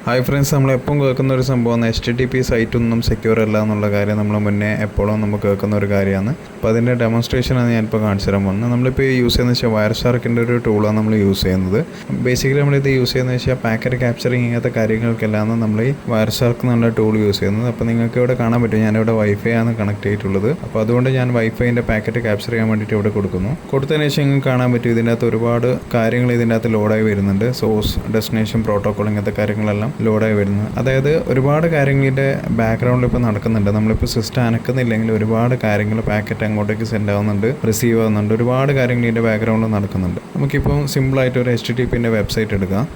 Hi friends, നമ്മളെപ്പം കേൾക്കുന്ന ഒരു സംഭവമാണ് HTTP സൈറ്റൊന്നും സെക്യൂർ അല്ല എന്നുള്ള കാര്യം നമ്മൾ മുന്നേ എപ്പോഴും നമുക്ക് കേൾക്കുന്ന ഒരു കാര്യമാണ്. അപ്പോൾ അതിൻ്റെ ഡെമോൺസ്ട്രേഷനാണ് ഞാനിപ്പോൾ കാണിച്ചു തരാൻ പോകുന്നത്. നമ്മളിപ്പോൾ യൂസ് ചെയ്യുന്നത് വെച്ചാൽ വയർഷാർക്കിൻ്റെ ഒരു ടൂളാണ് നമ്മൾ യൂസ് ചെയ്യുന്നത്. ബേസിക്കലി നമ്മളിത് യൂസ് ചെയ്യുന്നത് വെച്ചാൽ പാക്കറ്റ് ക്യാപ്ചറിങ് ഇങ്ങനത്തെ കാര്യങ്ങൾക്കെല്ലാം നമ്മൾ ഈ വയർഷാർക്ക് എന്നുള്ള ടൂൾ യൂസ് ചെയ്യുന്നത്. അപ്പോൾ നിങ്ങൾക്ക് ഇവിടെ കാണാൻ പറ്റും, ഞാനിവിടെ വൈഫൈ ആണ് കണക്ട് ചെയ്തിട്ടുള്ളത്. അപ്പോൾ അതുകൊണ്ട് ഞാൻ വൈഫൈൻ്റെ പാക്കറ്റ് ക്യാപ്ചർ ചെയ്യാൻ വേണ്ടിയിട്ട് ഇവിടെ കൊടുക്കുന്നു. കൊടുത്തതിന് ശേഷം നിങ്ങൾക്ക് കാണാൻ പറ്റും ഇതിൻ്റെ അകത്ത് ഒരുപാട് കാര്യങ്ങൾ ഇതിൻ്റെ അകത്ത് ലോഡായി വരുന്നുണ്ട്. സോഴ്സ്, ഡെസ്റ്റിനേഷൻ, പ്രോട്ടോക്കോൾ ഇങ്ങനത്തെ കാര്യങ്ങളെല്ലാം ലോഡായി വരുന്നത്. അതായത് ഒരുപാട് കാര്യങ്ങളുടെ ബാക്ക്ഗ്രൗണ്ടിൽ ഇപ്പോൾ നടക്കുന്നുണ്ട്. നമ്മളിപ്പോൾ സിസ്റ്റം അനക്കുന്നില്ലെങ്കിൽ ഒരുപാട് കാര്യങ്ങൾ പാക്കറ്റ് അങ്ങോട്ടേക്ക് സെൻഡ് ആവുന്നുണ്ട്, റിസീവ് ആവുന്നുണ്ട്, ഒരുപാട് കാര്യങ്ങൾ ഇതിൻ്റെ ബാക്ക്ഗ്രൗണ്ടിൽ നടക്കുന്നുണ്ട്. നമുക്കിപ്പോൾ സിമ്പിളായിട്ട് ഒരു HTTPൻ്റെ വെബ്സൈറ്റ് എടുക്കാം.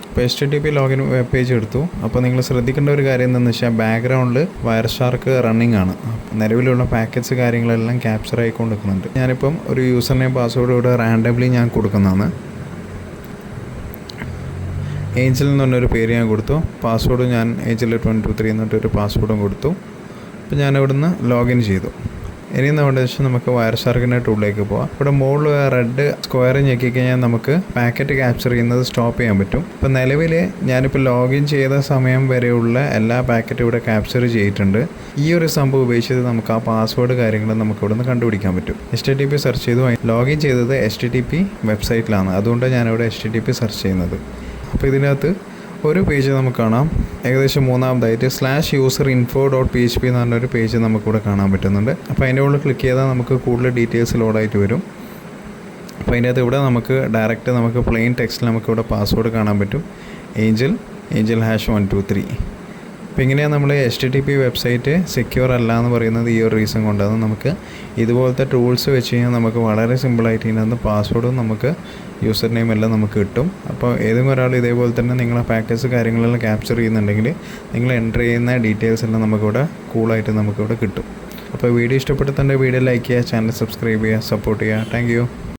ഇപ്പോൾ HTTP ലോഗിൻ വെബ് പേജ് എടുത്തു. അപ്പോൾ നിങ്ങൾ ശ്രദ്ധിക്കേണ്ട ഒരു കാര്യം എന്താണെന്ന് വെച്ചാൽ ബാക്ക്ഗ്രൗണ്ടിൽ വയർഷാർക്ക് റണ്ണിങ് ആണ്. നിലവിലുള്ള പാക്കറ്റ്സ് കാര്യങ്ങളെല്ലാം ക്യാപ്ചർ ആയിക്കൊണ്ടിരിക്കുന്നുണ്ട്. ഞാനിപ്പം ഒരു യൂസർ നെയിം പാസ്വേഡ് ഇവിടെ റാൻഡംലി ഞാൻ കൊടുക്കുന്നതാണ്. ഏഞ്ചൽ എന്ന് പറഞ്ഞൊരു പേര് ഞാൻ കൊടുത്തു. പാസ്വേഡ് ഞാൻ ഏഞ്ചൽ 123 എന്നിട്ടൊരു പാസ്വേഡും കൊടുത്തു. അപ്പോൾ ഞാൻ ഇവിടുന്ന് ലോഗിൻ ചെയ്തു. ഇനി നമ്മുടെ ശേഷം നമുക്ക് വയർഷാർക്കിൻ്റെ ടൂളിലേക്ക് പോകാം. ഇവിടെ മുകളിൽ റെഡ് സ്ക്വയർ ഞെക്കിക്കഴിഞ്ഞാൽ നമുക്ക് പാക്കറ്റ് ക്യാപ്ചർ ചെയ്യുന്നത് സ്റ്റോപ്പ് ചെയ്യാൻ പറ്റും. ഇപ്പോൾ നിലവിൽ ഞാനിപ്പോൾ ലോഗിൻ ചെയ്ത സമയം വരെയുള്ള എല്ലാ പാക്കറ്റും ഇവിടെ ക്യാപ്ചർ ചെയ്തിട്ടുണ്ട്. ഈ ഒരു സംഭവം ഉപയോഗിച്ചത് നമുക്ക് ആ പാസ്വേഡ് കാര്യങ്ങൾ നമുക്ക് ഇവിടെ നിന്ന് കണ്ടുപിടിക്കാൻ പറ്റും. HTTP സെർച്ച് ചെയ്തു. ലോഗിൻ ചെയ്തത് HTTP വെബ്സൈറ്റിലാണ്, അതുകൊണ്ടാണ് ഞാനിവിടെ HTTP സെർച്ച് ചെയ്യുന്നത്. അപ്പോൾ ഇതിനകത്ത് ഒരു പേജ് നമുക്ക് കാണാം. ഏകദേശം മൂന്നാമതായിട്ട് /userinfo.php എന്ന് പറഞ്ഞൊരു പേജ് നമുക്കിവിടെ കാണാൻ പറ്റുന്നുണ്ട്. അപ്പോൾ അതിൻ്റെ ഉള്ളിൽ ക്ലിക്ക് ചെയ്താൽ നമുക്ക് കൂടുതൽ ഡീറ്റെയിൽസ് ലോഡായിട്ട് വരും. അപ്പോൾ അതിൻ്റെ അകത്ത് ഇവിടെ നമുക്ക് ഡയറക്റ്റ് നമുക്ക് പ്ലെയിൻ ടെക്സ്റ്റിൽ നമുക്കിവിടെ പാസ്വേഡ് കാണാൻ പറ്റും. ഏഞ്ചൽ #123. അപ്പോൾ ഇങ്ങനെയാണ് നമ്മൾ HTTP വെബ്സൈറ്റ് സെക്യൂർ അല്ല എന്ന് പറയുന്നത് ഈ ഒരു റീസൺ കൊണ്ടാണ്. നമുക്ക് ഇതുപോലത്തെ ടൂൾസ് വെച്ച് കഴിഞ്ഞാൽ നമുക്ക് വളരെ സിമ്പിളായിട്ട് ഇതിനകത്ത് പാസ്വേഡും നമുക്ക് യൂസർ നെയിം എല്ലാം നമുക്ക് കിട്ടും. അപ്പോൾ ഏതെങ്കിലും ഒരാൾ ഇതേപോലെ തന്നെ നിങ്ങളെ പാക്കേജ് കാര്യങ്ങളെല്ലാം ക്യാപ്ചർ ചെയ്യുന്നുണ്ടെങ്കിൽ നിങ്ങൾ എൻ്റർ ചെയ്യുന്ന ഡീറ്റെയിൽസ് എല്ലാം നമുക്കിവിടെ കൂളായിട്ട് നമുക്കിവിടെ കിട്ടും. അപ്പോൾ വീഡിയോ ഇഷ്ടപ്പെട്ടിട്ടുണ്ടെങ്കിൽ വീഡിയോ ലൈക്ക് ചെയ്യുക, ചാനൽ സബ്സ്ക്രൈബ് ചെയ്യുക, സപ്പോർട്ട് ചെയ്യുക. Thank you.